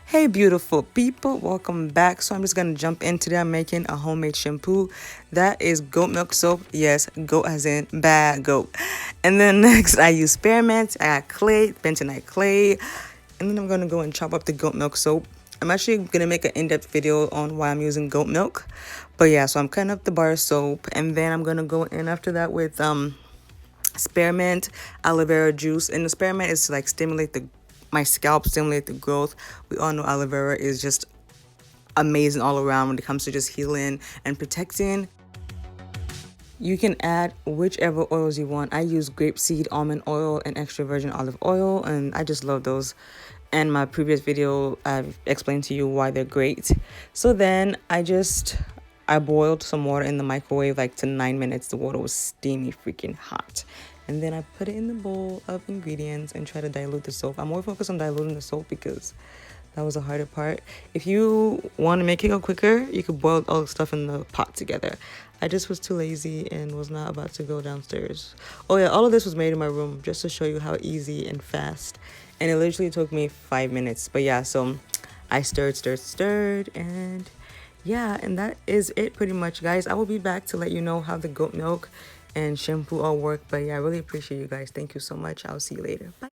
Hey beautiful people, welcome back. So I'm just gonna jump in today. I'm making a homemade shampoo. That is goat milk soap. Yes, goat as in bad goat. And then next I use spearmint, I got clay, bentonite clay, and then I'm gonna go and chop up the goat milk soap. I'm actually gonna make an in-depth video on why I'm using goat milk. But yeah, so I'm cutting up the bar soap, and then I'm gonna go in after that with spearmint, aloe vera juice. And the spearmint is to like stimulate my scalp, stimulate the growth. We all know aloe vera is just amazing all around when it comes to just healing and protecting. You can add whichever oils you want. I use grapeseed almond oil and extra virgin olive oil, and I just love those. And my previous video, I've explained to you why they're great. So then I boiled some water in the microwave like to 9 minutes. The water was steamy, freaking hot. And then I put it in the bowl of ingredients and try to dilute the soap. I'm more focused on diluting the soap because that was the harder part. If you want to make it go quicker, you could boil all the stuff in the pot together. I just was too lazy and was not about to go downstairs. Oh yeah, all of this was made in my room just to show you how easy and fast. And it literally took me 5 minutes. But yeah, so I stirred, and yeah, and that is it pretty much, guys. I will be back to let you know how the goat milk and shampoo all work. But yeah, I really appreciate you guys. Thank you so much. I'll see you later. Bye.